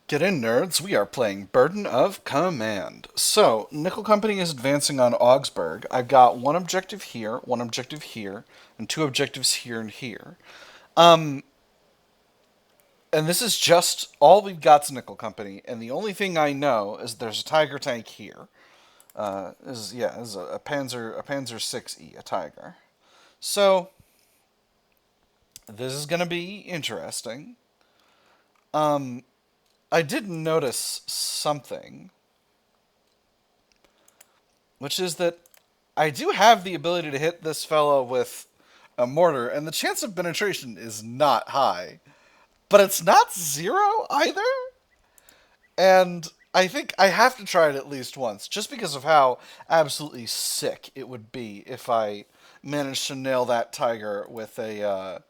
Get in, nerds. We are playing Burden of Command. So, Nickel Company is advancing on Augsburg. I've got one objective here, and two objectives here and here. Um, and this is just all we've got's Nickel Company, and the only thing I know is there's a Tiger tank here. Is a Panzer 6E, a Tiger. So, this is gonna be interesting. Um, I did notice something, which is that I do have the ability to hit this fellow with a mortar, and the chance of penetration is not high. But it's not zero either. And I think I have to try it at least once, just because of how absolutely sick it would be if I managed to nail that tiger with a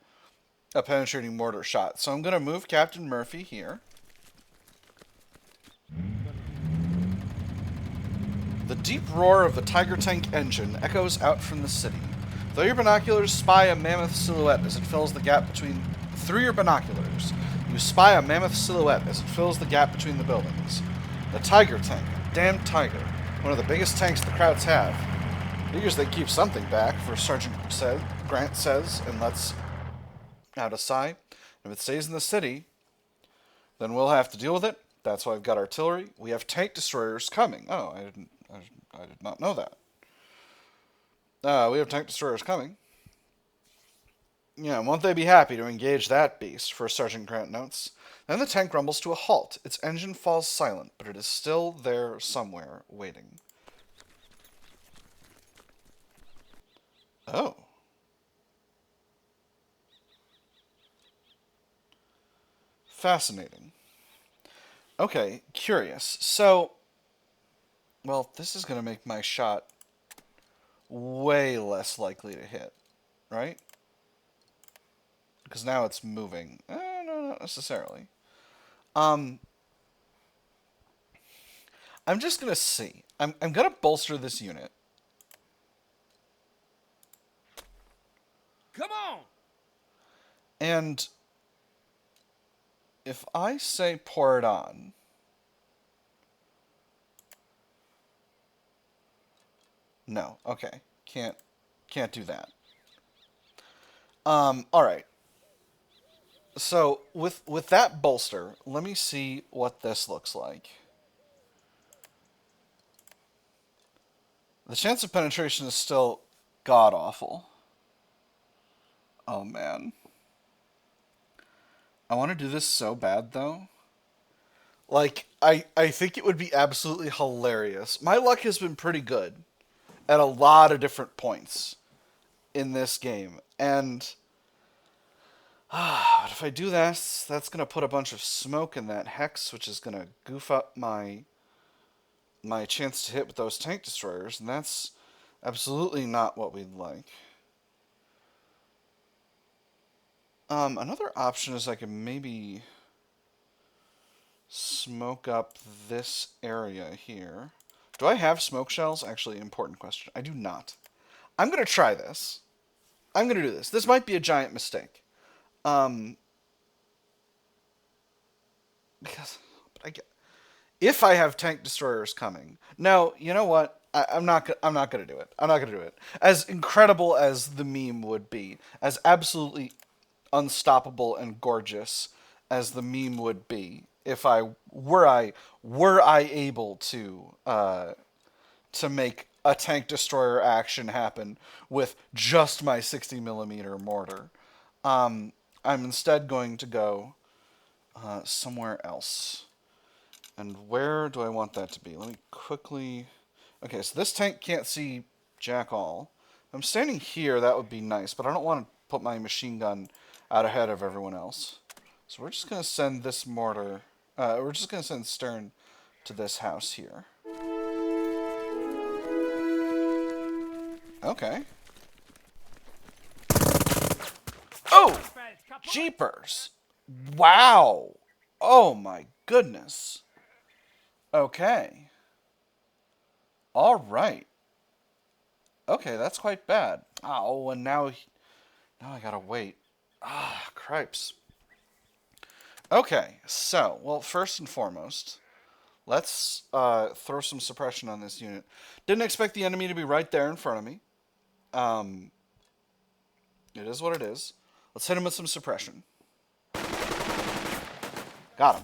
penetrating mortar shot. So I'm going to move Captain Murphy here. The deep roar of the Tiger tank engine echoes out from the city. Though your binoculars spy a mammoth silhouette as it fills the gap between... Through your binoculars, you spy a mammoth silhouette as it fills the gap between the buildings. The Tiger tank, a damn tiger, one of the biggest tanks the Krauts have. Figures they keep something back, for Grant says, and lets out a sigh. If it stays in the city, then we'll have to deal with it. That's why I've got artillery. We have tank destroyers coming. Oh, I did not know that. We have tank destroyers coming. Yeah, won't they be happy to engage that beast, First Sergeant Grant notes. Then the tank rumbles to a halt. Its engine falls silent, but it is still there somewhere, waiting. Oh. Fascinating. Okay, curious. So, well, this is going to make my shot way less likely to hit, right? Because now it's moving. No, not necessarily. Um, I'm just gonna see. I'm gonna bolster this unit. Come on! And if I say pour it on, no, okay, can't do that. All right. So with that bolster, let me see what this looks like. The chance of penetration is still god awful. Oh man. I want to do this so bad though. Like I think it would be absolutely hilarious. My luck has been pretty good at a lot of different points in this game. And if I do this, that's going to put a bunch of smoke in that hex, which is going to goof up my chance to hit with those tank destroyers, and that's absolutely not what we'd like. Another option is I could maybe smoke up this area here. Do I have smoke shells? Actually, important question. I do not. I'm going to try this. I'm going to do this. This might be a giant mistake. Um, because I get, if I have tank destroyers coming. No, you know what? I'm not. I'm not gonna do it. I'm not gonna do it. As incredible as the meme would be, as absolutely unstoppable and gorgeous as the meme would be, if I were I able to make a tank destroyer action happen with just my 60 millimeter mortar. I'm instead going to go somewhere else. And where do I want that to be? Let me quickly... Okay, so this tank can't see jack all. If I'm standing here, that would be nice, but I don't want to put my machine gun out ahead of everyone else. So we're just going to send this mortar... we're just going to send Stern to this house here. Okay. Oh! Jeepers! Wow! Oh my goodness. Okay. All right. Okay, that's quite bad. Oh, and now I gotta wait. Ah, cripes. Okay, so, well, first and foremost, let's throw some suppression on this unit. Didn't expect the enemy to be right there in front of me. Um, it is what it is. Let's hit him with some suppression. Got him.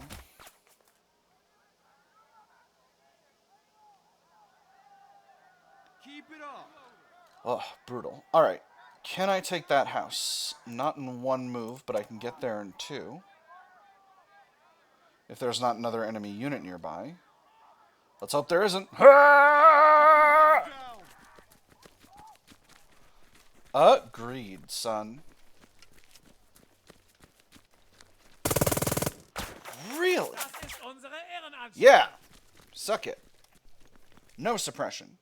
Keep it up. Oh, brutal. All right. Can I take that house? Not in one move, but I can get there in two. If there's not another enemy unit nearby. Let's hope there isn't. Agreed, son. Really? Yeah. Suck it. No suppression.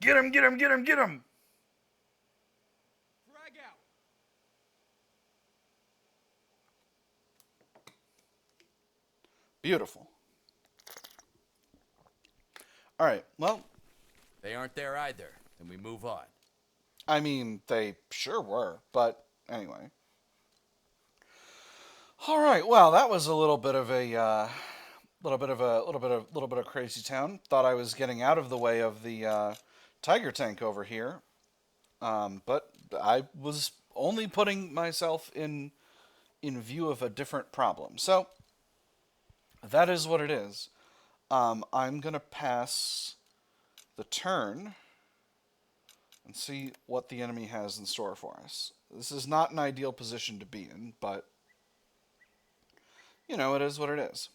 Get him, get him, get him, get him! Frag out. Beautiful. Alright, well, They aren't there either, and we move on. I mean, they sure were, but anyway. All right, well, that was a little bit of a little bit of crazy town. Thought I was getting out of the way of the tiger tank over here, but I was only putting myself in view of a different problem. So that is what it is. I'm gonna pass the turn and see what the enemy has in store for us. This is not an ideal position to be in, but you know, it is what it is.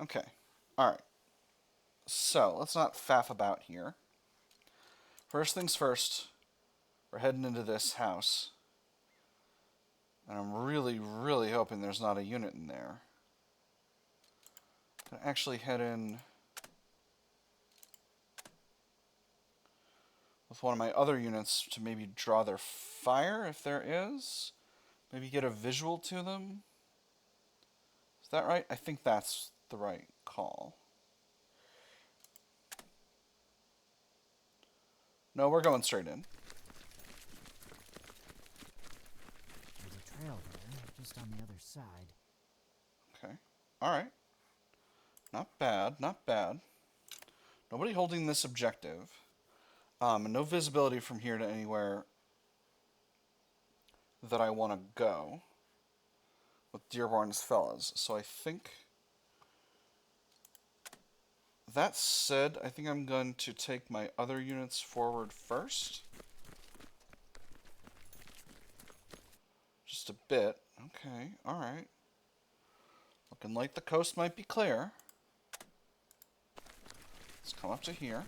Okay. Alright. So, let's not faff about here. First things first, we're heading into this house. And I'm really, really hoping there's not a unit in there. I'm gonna actually head in with one of my other units to maybe draw their fire, if there is. Maybe get a visual to them. Is that right? I think that's the right call. No, we're going straight in. There's a trail there, just on the other side. Okay. Alright. Not bad, not bad. Nobody holding this objective. No visibility from here to anywhere that I want to go with Dearborn's fellas. So I think... That said, I think I'm going to take my other units forward first. Just a bit. Okay, alright. Looking like the coast might be clear. Let's come up to here.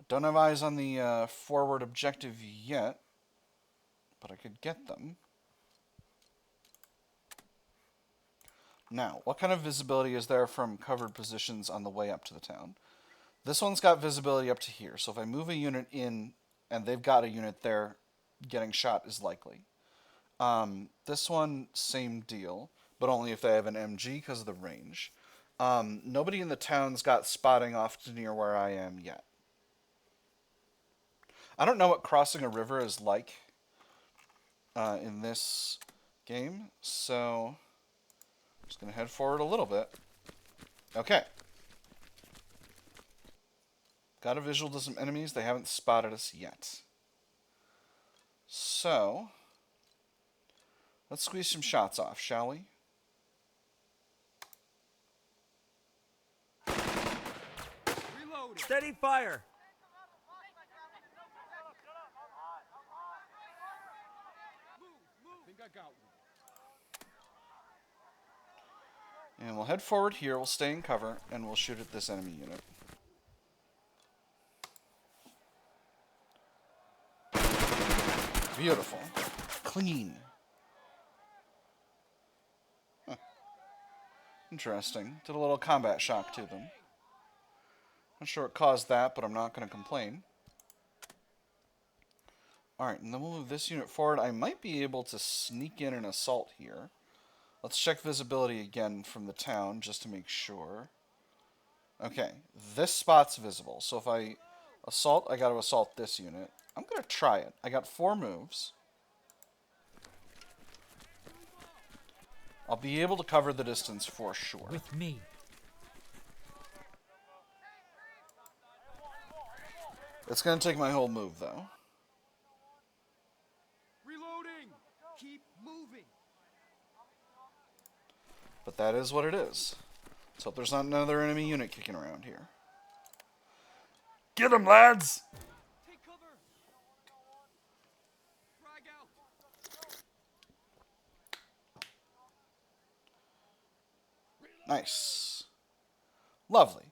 Don't have eyes on the forward objective yet, but I could get them. Now, what kind of visibility is there from covered positions on the way up to the town? This one's got visibility up to here, so if I move a unit in and they've got a unit there, getting shot is likely. This one, same deal, but only if they have an MG because of the range. Nobody in the town's got spotting off to near where I am yet. I don't know what crossing a river is like in this game, so I'm just going to head forward a little bit. Okay. Got a visual to some enemies. They haven't spotted us yet. So, let's squeeze some shots off, shall we? Reloading. Steady fire! I think I got one. And we'll head forward here. We'll stay in cover, and we'll shoot at this enemy unit. Beautiful. Clean. Huh. Interesting. Did a little combat shock to them. Not sure what caused that, but I'm not going to complain. Alright, and then we'll move this unit forward. I might be able to sneak in an assault here. Let's check visibility again from the town, just to make sure. Okay, this spot's visible. So if I assault, I gotta assault this unit. I'm gonna try it. I got 4 moves. I'll be able to cover the distance for sure. With me. It's gonna take my whole move, though. Reloading! Keep moving! But that is what it is. Let's hope there's not another enemy unit kicking around here. Get him, lads! Take cover! Frag out! Nice. Lovely.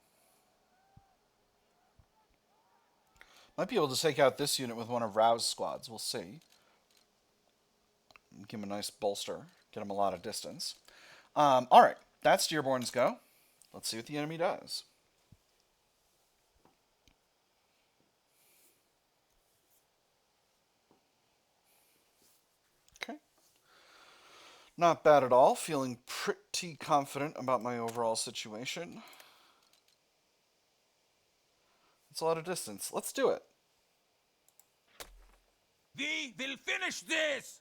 Might be able to take out this unit with one of Rao's squads. We'll see. Give him a nice bolster. Get him a lot of distance. Alright. That's Dearborn's go. Let's see what the enemy does. Okay. Not bad at all. Feeling pretty confident about my overall situation. It's a lot of distance. Let's do it. We will finish this!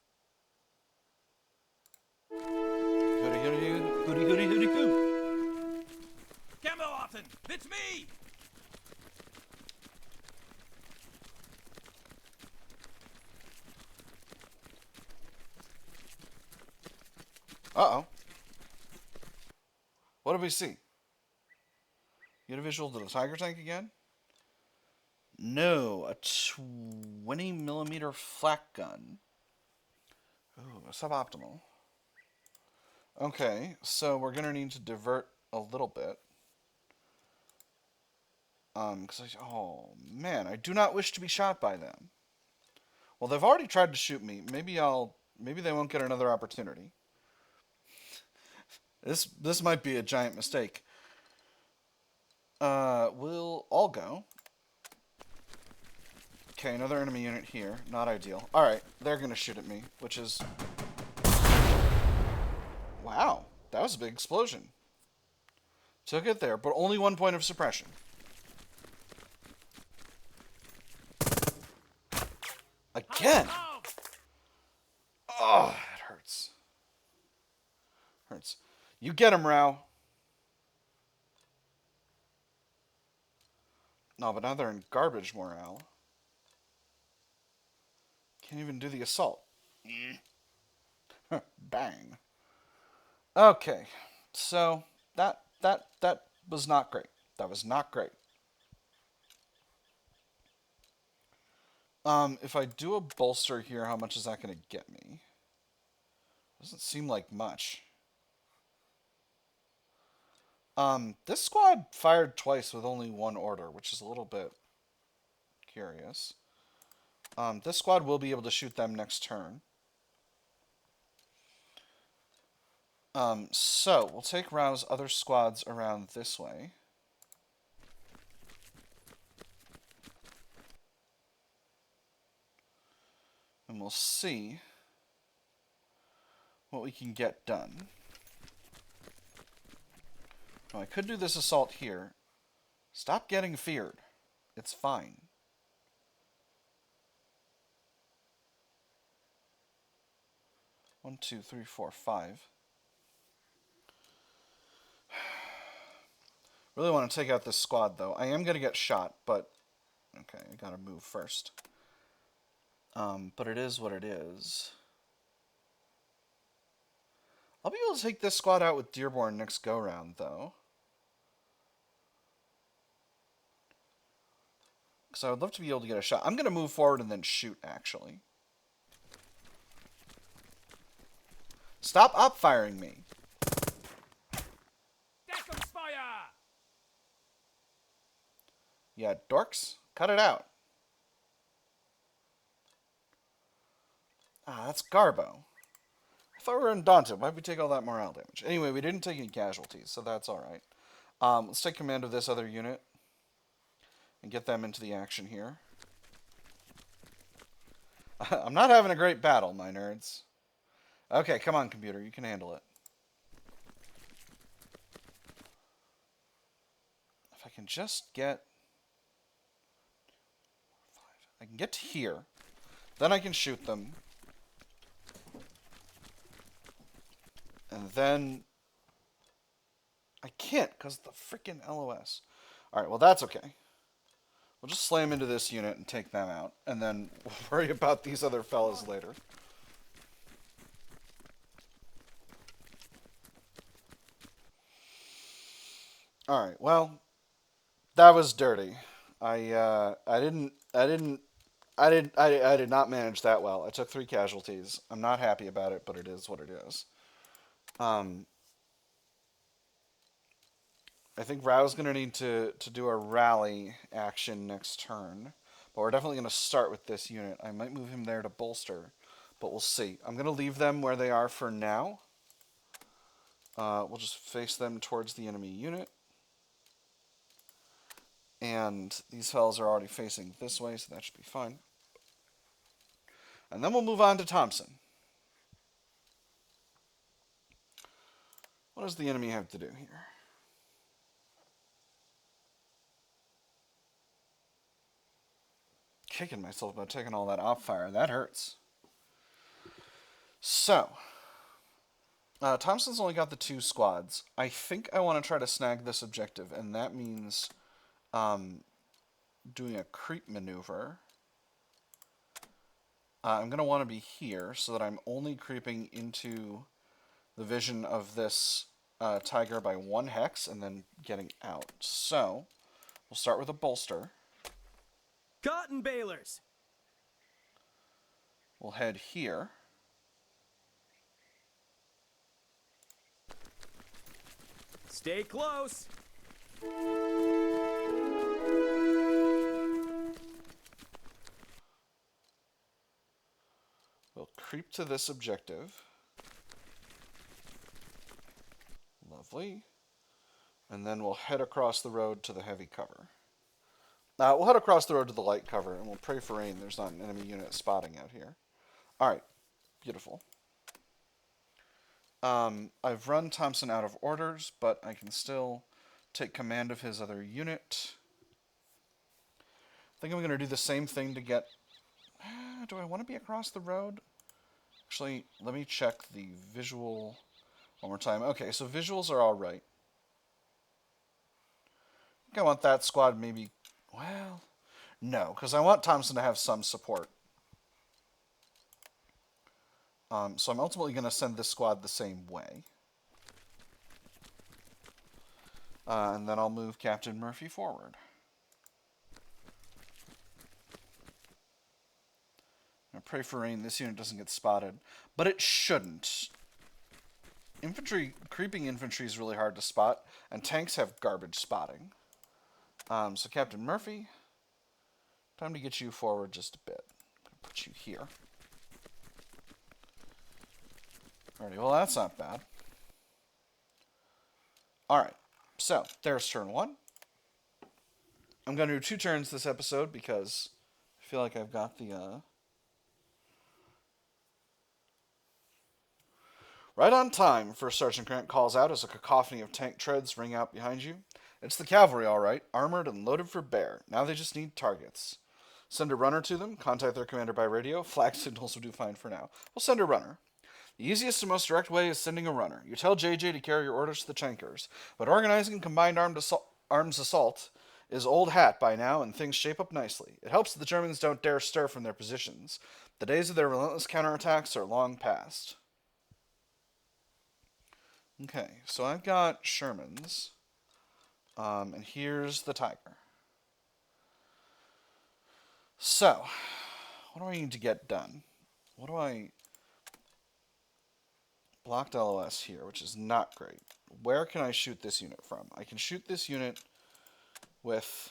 Goody, goody, goody, goody, goody, goo. Kameraden, it's me! Uh-oh. What did we see? You get a visual to the Tiger tank again? No, a 20mm flak gun. Ooh, suboptimal. Okay, so we're gonna need to divert a little bit. Oh man, I do not wish to be shot by them. Well, they've already tried to shoot me. Maybe they won't get another opportunity. This might be a giant mistake. We'll all go. Okay, another enemy unit here. Not ideal. Alright, they're gonna shoot at me, which is... Wow, that was a big explosion. Took it there, but only 1 point of suppression. Again! Oh, it hurts. Hurts. You get him, Rao. No, but now they're in garbage morale. Can't even do the assault. Bang. Okay, so that was not great. That was not great. If I do a bolster here, how much is that going to get me? Doesn't seem like much. This squad fired twice with only 1 order, which is a little bit curious. This squad will be able to shoot them next turn. So, we'll take Rao's other squads around this way. And we'll see what we can get done. Now, I could do this assault here. Stop getting feared. It's fine. One, two, three, four, 5. Really want to take out this squad, though. I am going to get shot, but... Okay, I gotta move first. But it is what it is. I'll be able to take this squad out with Dearborn next go-round, though. Because I would love to be able to get a shot. I'm going to move forward and then shoot, actually. Stop up-firing me. Deckungsfeuer! Yeah, dorks. Cut it out. Ah, that's Garbo. I thought we were undaunted. Why'd we take all that morale damage? Anyway, we didn't take any casualties, so that's alright. Let's take command of this other unit and get them into the action here. I'm not having a great battle, my nerds. Okay, come on, computer. You can handle it. If can just get... I can get to here. Then I can shoot them. And then... I can't, because of the freaking LOS. Alright, well that's okay. We'll just slam into this unit and take them out. And then we'll worry about these other fellas later. Alright, well... That was dirty. I did not manage that well. I took 3 casualties. I'm not happy about it, but it is what it is. I think Rao's going to need to do a rally action next turn. But we're definitely going to start with this unit. I might move him there to bolster, but we'll see. I'm going to leave them where they are for now. We'll just face them towards the enemy unit. And these fellas are already facing this way, so that should be fine. And then we'll move on to Thompson. What does the enemy have to do here? Kicking myself about taking all that op fire. That hurts. So, Thompson's only got the 2 squads. I think I want to try to snag this objective, and that means doing a creep maneuver. I'm going to want to be here so that I'm only creeping into the vision of this tiger by 1 hex and then getting out. So, we'll start with a bolster. Cottonbalers! We'll head here. Stay close! We'll creep to this objective. Lovely. And then we'll head across the road to the heavy cover. We'll head across the road to the light cover, and we'll pray for rain. There's not an enemy unit spotting out here. Alright. Beautiful. I've run Thompson out of orders, but I can still take command of his other unit. I think I'm going to do the same thing to get... do I want to be across the road? Actually, let me check the visual one more time. Okay, so visuals are alright. I think I want that squad maybe... Well, no, because I want Thompson to have some support. So I'm ultimately going to send this squad the same way. And then I'll move Captain Murphy forward. I pray for rain this unit doesn't get spotted. But it shouldn't. Creeping infantry is really hard to spot, and tanks have garbage spotting. So Captain Murphy, time to get you forward just a bit. I'm going to put you here. Alrighty, well that's not bad. Alright, so there's turn 1. I'm going to do 2 turns this episode because I feel like I've got the... Right on time, First Sergeant Grant calls out as a cacophony of tank treads ring out behind you. It's the cavalry, all right, armored and loaded for bear. Now they just need targets. Send a runner to them, contact their commander by radio. Flag signals will do fine for now. We'll send a runner. The easiest and most direct way is sending a runner. You tell JJ to carry your orders to the tankers, but organizing combined arms assault is old hat by now, and things shape up nicely. It helps that the Germans don't dare stir from their positions. The days of their relentless counterattacks are long past. Okay, so I've got Shermans. And here's the tiger. So, what do I need to get done? What do I... Blocked LOS here, which is not great. Where can I shoot this unit from? I can shoot this unit with...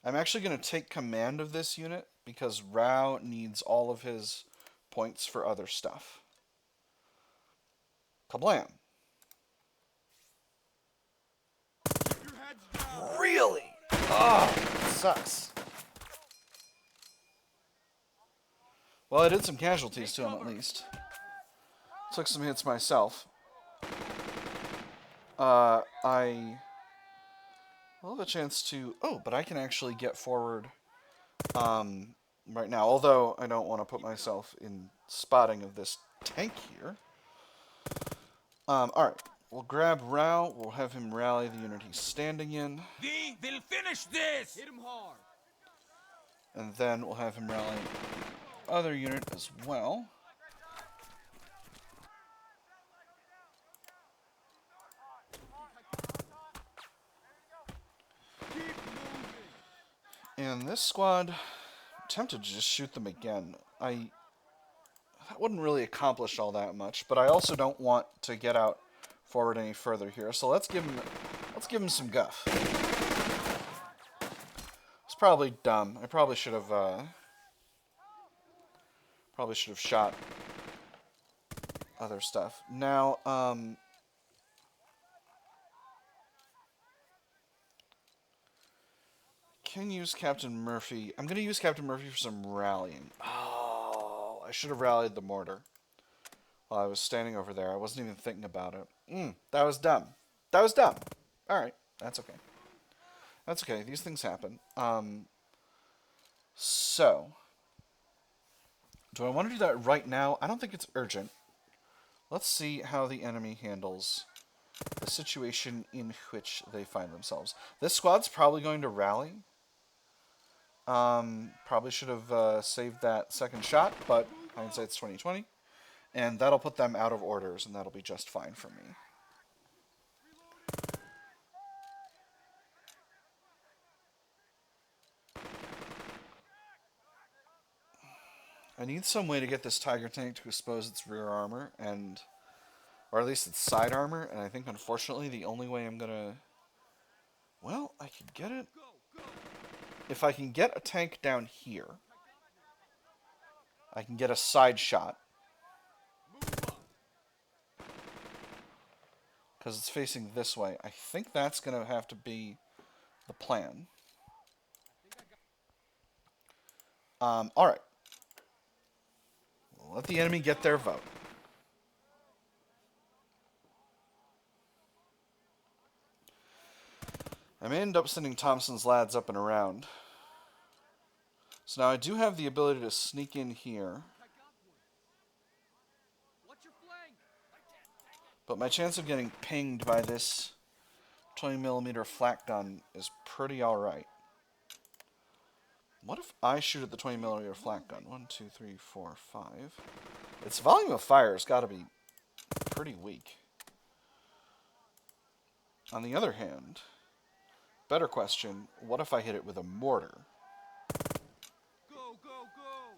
I'm actually going to take command of this unit because Rao needs all of his points for other stuff. Kablam. Really? Oh, sucks. Well, I did some casualties to him at least. Took some hits myself. I I'll have a chance to... Oh, but I can actually get forward right now. Although I don't want to put myself in spotting of this tank here. Alright. We'll grab Rao. We'll have him rally the unit he's standing in. We will finish this! Hit him hard. And then we'll have him rally the other unit as well. And this squad, I'm tempted to just shoot them again. That wouldn't really accomplish all that much, but I also don't want to get out forward any further here. So let's give him some guff. It's probably dumb. I probably should have shot other stuff. Now, can use Captain Murphy. I'm going to use Captain Murphy for some rallying. Oh, I should have rallied the mortar while I was standing over there. I wasn't even thinking about it. That was dumb. That was dumb. All right, that's okay. That's okay. These things happen. So, do I want to do that right now? I don't think it's urgent. Let's see how the enemy handles the situation in which they find themselves. This squad's probably going to rally. Probably should have saved that second shot, but hindsight's 20/20. And that'll put them out of orders, and that'll be just fine for me. I need some way to get this Tiger tank to expose its rear armor, or at least its side armor, and I think, unfortunately, the only way I'm gonna... Well, I could get it... If I can get a tank down here, I can get a side shot. Because it's facing this way. I think that's going to have to be the plan. Alright. We'll let the enemy get their vote. I may end up sending Thompson's lads up and around. So now I do have the ability to sneak in here. But my chance of getting pinged by this 20mm flak gun is pretty alright. What if I shoot at the 20mm flak gun? 1, 2, 3, 4, 5. Its volume of fire has got to be pretty weak. On the other hand, better question, what if I hit it with a mortar? Go, go, go!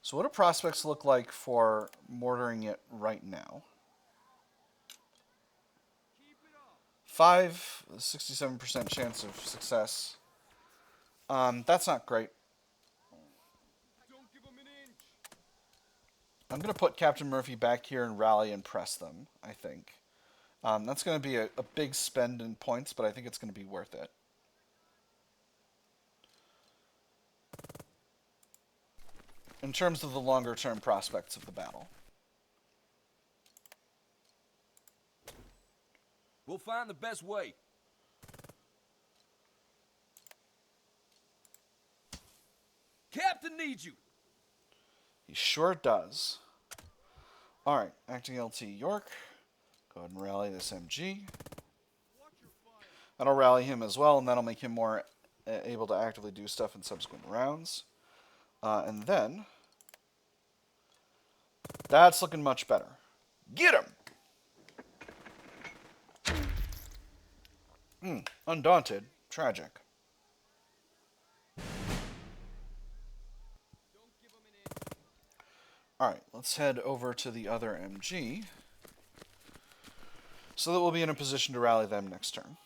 So what do prospects look like for mortaring it right now? 67% chance of success. That's not great. Don't give 'em an inch. I'm going to put Captain Murphy back here and rally and press them, I think. That's going to be a big spend in points, but I think it's going to be worth it. In terms of the longer-term prospects of the battle. We'll find the best way. Captain needs you. He sure does. Alright, acting LT York. Go ahead and rally this MG. That'll rally him as well, and that'll make him more able to actively do stuff in subsequent rounds. And then... That's looking much better. Get him! Undaunted. Tragic. Alright, let's head over to the other MG. So that we'll be in a position to rally them next turn.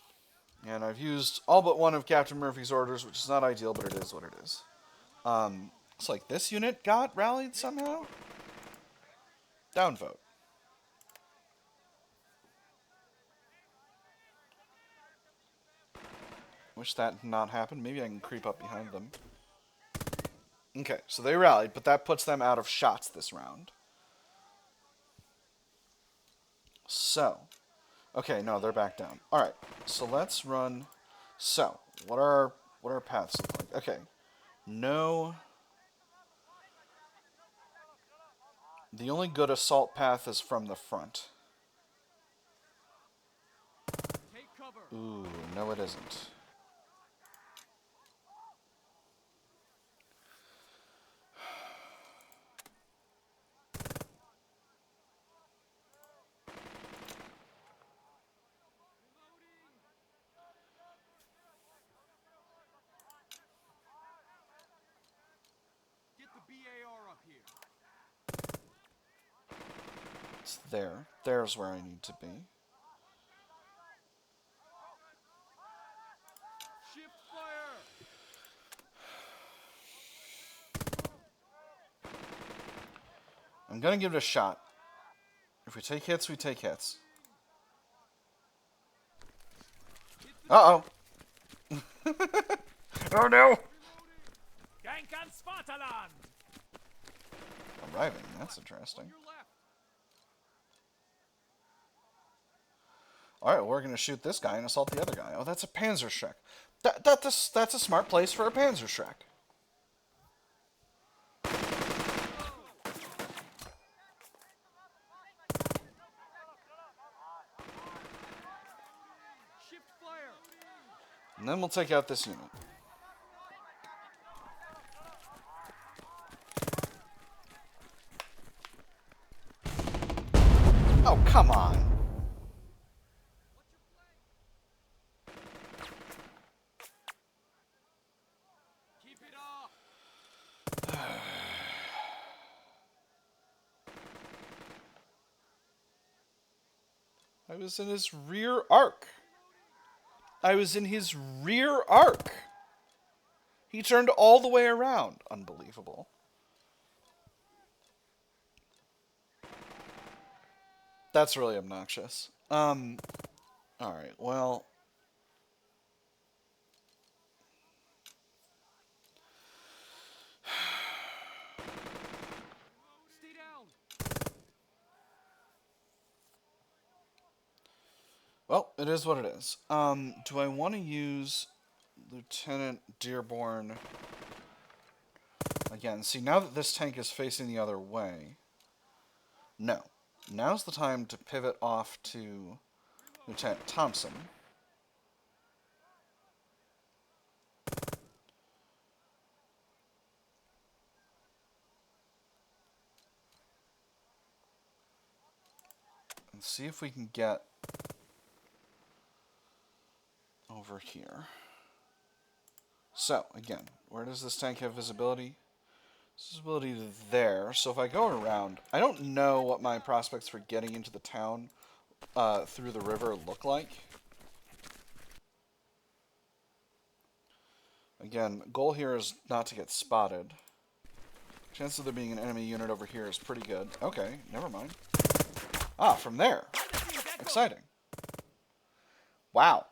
And I've used all but one of Captain Murphy's orders, which is not ideal, but it is what it is. Looks like this unit got rallied somehow. Downvote. Wish that had not happened. Maybe I can creep up behind them. Okay, so they rallied, but that puts them out of shots this round. So, Okay, no, they're back down. Alright, so let's run... So, what are our paths look like? Okay, no... The only good assault path is from the front. Take cover. Ooh, no it isn't. Get the BAR up here. It's there. There's where I need to be. Shift fire. I'm gonna give it a shot. If we take hits, we take hits. Uh-oh. Oh no! Arriving, that's interesting. On your left. Alright, well, we're gonna shoot this guy and assault the other guy. Oh, that's a Panzerschreck. That's a smart place for a Panzerschreck. Shift fire. And then we'll take out this unit. Oh, come on. Keep it up. I was in his rear arc. I was in his rear arc. He turned all the way around. Unbelievable. That's really obnoxious. Alright, well... Stay down. Well, it is what it is. Do I want to use Lieutenant Dearborn again? See, now that this tank is facing the other way... No. Now's the time to pivot off to Lieutenant Thompson. And see if we can get over here. So, again, where does this tank have visibility? Visibility there. So if I go around, I don't know what my prospects for getting into the town through the river look like. Again, goal here is not to get spotted. Chance of there being an enemy unit over here is pretty good. Okay, never mind. Ah, from there. Exciting. Wow.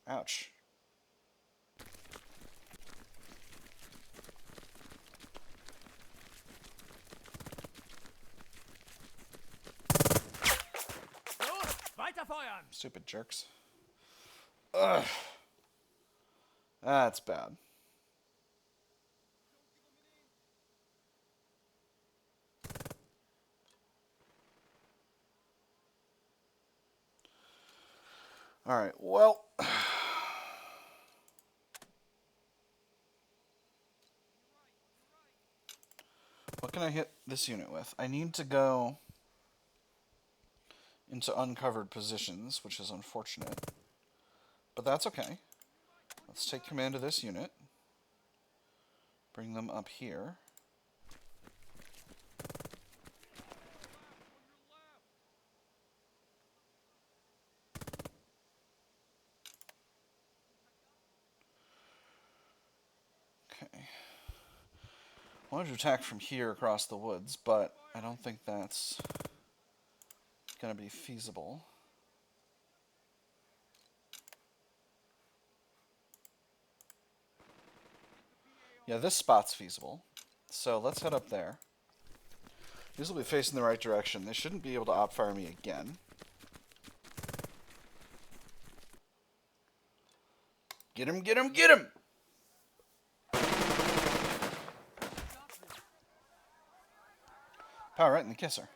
Ouch. Stupid jerks. Ugh. That's bad. Alright, well... What can I hit this unit with? I need to go into uncovered positions, which is unfortunate. But that's okay. Let's take command of this unit. Bring them up here. Okay. I wanted to attack from here across the woods, but I don't think that's going to be feasible. Yeah, this spot's feasible. So let's head up there. These will be facing the right direction. They shouldn't be able to op-fire me again. Get him, get him, get him! Power right in the kisser.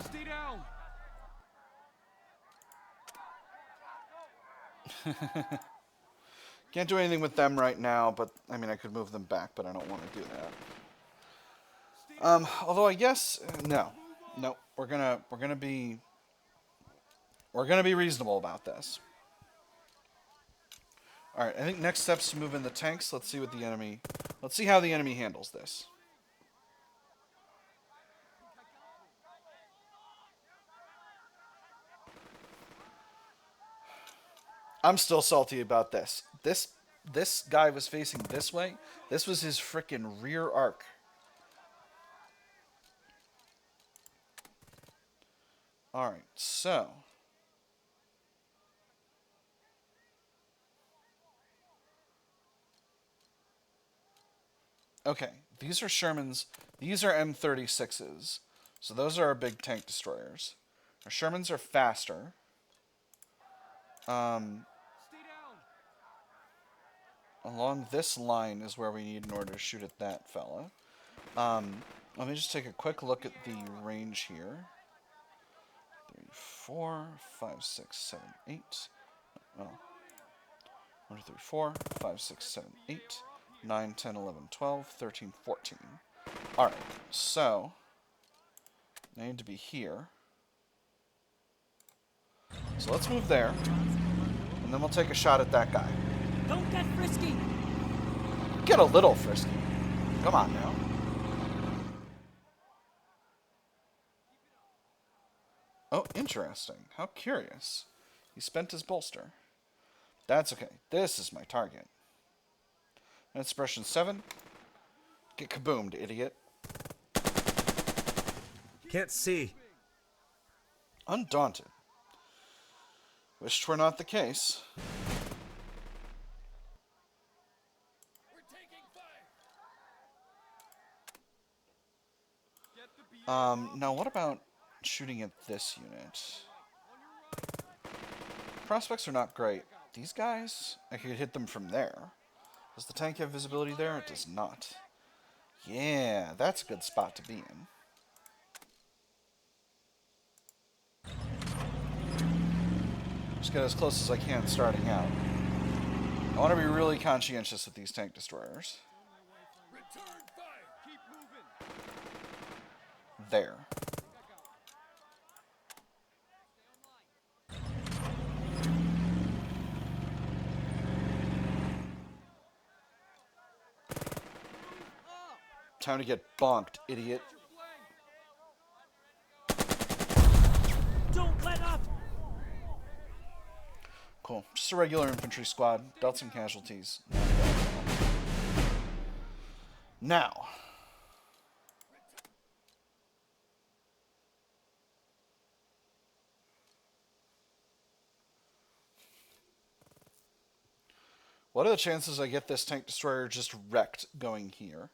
Stay down. Can't do anything with them right now, but I mean I could move them back, but I don't want to do that. Although I guess no, we're gonna be reasonable about this. All right, I think next step's to move in the tanks. Let's see how the enemy handles this. I'm still salty about this. This guy was facing this way. This was his frickin' rear arc. All right, so okay, these are Shermans. These are M36s. So those are our big tank destroyers. Our Shermans are faster. Stay down. Along this line is where we need in order to shoot at that fella. Let me just take a quick look at the range here. 3, 4, 5, 6, 7, 8. Well, 1, 2, 3, 4, 5, 6, 7, 8, 9, 10, 11, 12, 13, 14. Alright, so I need to be here. So let's move there, and then we'll take a shot at that guy. Don't get frisky! Get a little frisky. Come on now. Oh, interesting. How curious. He spent his bolster. That's okay. This is my target. Expression 7. Get kaboomed, idiot. Can't see. Undaunted. Wished 'twere not the case. Now what about shooting at this unit? Prospects are not great. These guys, I could hit them from there. Does the tank have visibility there? It does not. Yeah, that's a good spot to be in. Just get as close as I can starting out. I want to be really conscientious with these tank destroyers. Return fire. Keep moving. There. Time to get bonked, idiot. Don't let up! Cool. Just a regular infantry squad. Dealt some casualties. Now. What are the chances I get this tank destroyer just wrecked going here?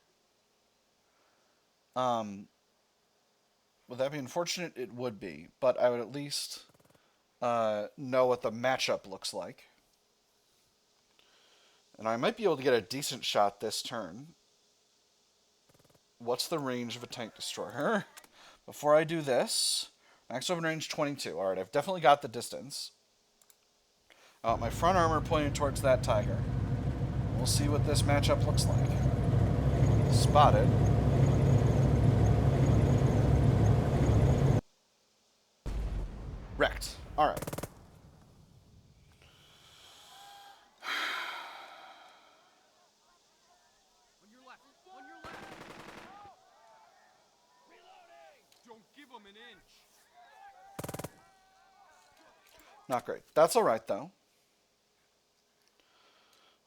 Would that be unfortunate? It would be, but I would at least know what the matchup looks like. And I might be able to get a decent shot this turn. What's the range of a tank destroyer? Before I do this, max open range 22. Alright, I've definitely got the distance. My front armor pointed towards that tiger. We'll see what this matchup looks like. Spotted. Wrecked. Alright. On your left. On your left. Reloading. Don't give them an inch. Not great. That's alright, though.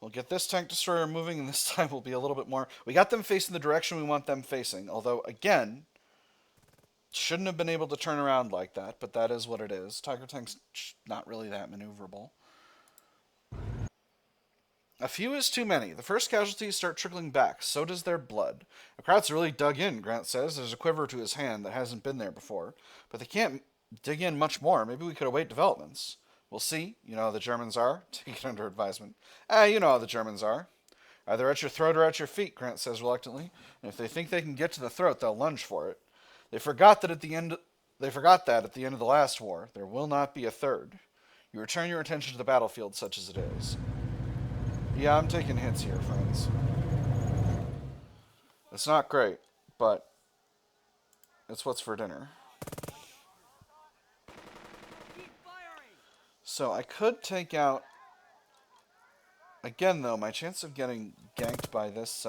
We'll get this tank destroyer moving, and this time will be a little bit more... We got them facing the direction we want them facing, although, again, shouldn't have been able to turn around like that, but that is what it is. Tiger tank's not really that maneuverable. A few is too many. The first casualties start trickling back. So does their blood. The Kraut's really dug in, Grant says. There's a quiver to his hand that hasn't been there before. But they can't dig in much more. Maybe we could await developments. We'll see. You know how the Germans are. Take it under advisement. You know how the Germans are. Either at your throat or at your feet, Grant says reluctantly. And if they think they can get to the throat, they'll lunge for it. They forgot that at the end of the last war, there will not be a third. You return your attention to the battlefield such as it is. Yeah, I'm taking hits here, friends. It's not great, but it's what's for dinner. So I could take out... Again, though, my chance of getting ganked by this...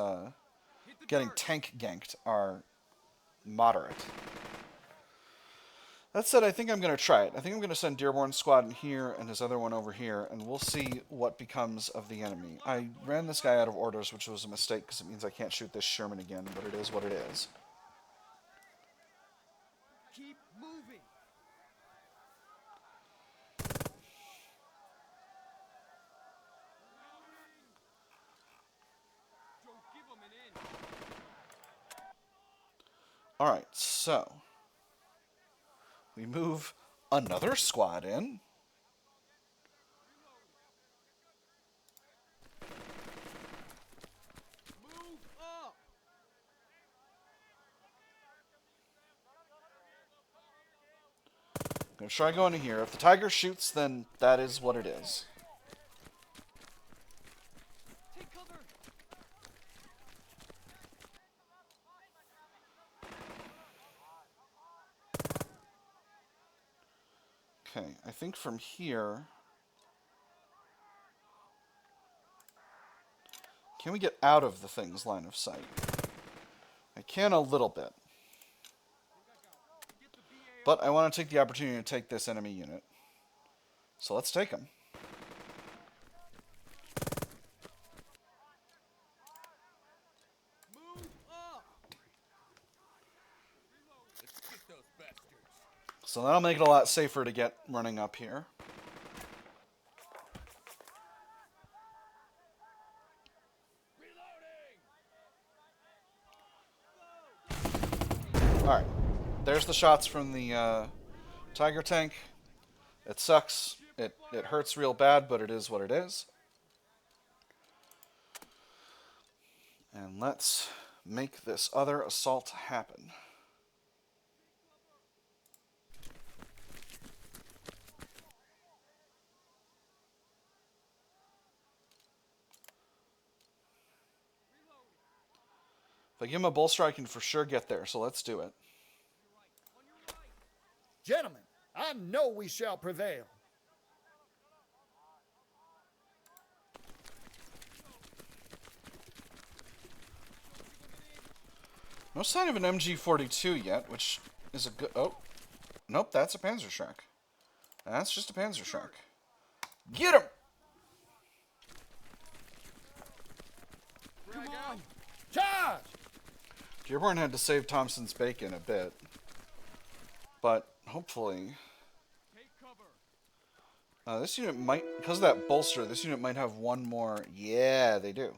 getting tank ganked are moderate. That said, I think I'm going to try it. I think I'm going to send Dearborn's squad in here and his other one over here, and we'll see what becomes of the enemy. I ran this guy out of orders, which was a mistake because it means I can't shoot this Sherman again, but it is what it is. Keep moving. Don't give them an inch. Alright, so... we move another squad in. Move up. I'm going to try going in here. If the Tiger shoots, then that is what it is. Take cover. Okay, I think from here... Can we get out of the thing's line of sight? I can a little bit. But I want to take the opportunity to take this enemy unit. So let's take him. Move up. Let's get those bastards. So that'll make it a lot safer to get running up here. Alright. There's the shots from the Tiger tank. It sucks. It hurts real bad, but it is what it is. And let's make this other assault happen. If I give him a bolster, I can for sure get there, so let's do it. Gentlemen, I know we shall prevail. No sign of an MG42 yet, which is a good... Oh. Nope, that's a Panzerschreck. That's just a Panzerschreck. Get him! Come on. Charge! Dearborn had to save Thompson's bacon a bit. But, hopefully... Take cover. This unit might... Because of that bolster, this unit might have one more... Yeah, they do.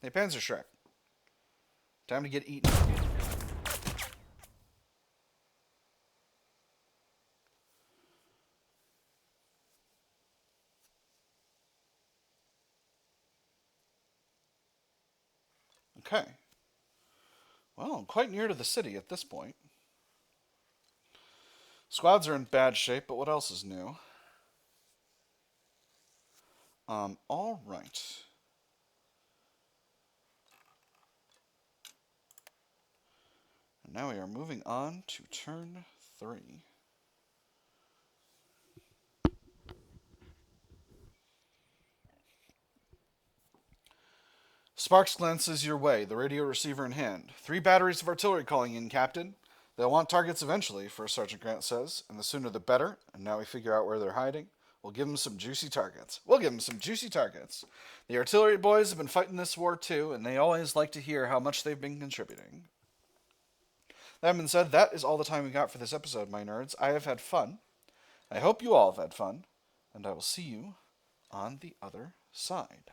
Hey, Panzerschreck. Time to get eaten. Okay. Well, I'm quite near to the city at this point. Squads are in bad shape, but what else is new? All right. And now we are moving on to turn 3. Sparks glances your way, the radio receiver in hand. 3 batteries of artillery calling in, Captain. They'll want targets eventually, First Sergeant Grant says, and the sooner the better, and now we figure out where they're hiding. We'll give them some juicy targets. The artillery boys have been fighting this war too, and they always like to hear how much they've been contributing. That being said, that is all the time we got for this episode, my nerds. I have had fun. I hope you all have had fun, and I will see you on the other side.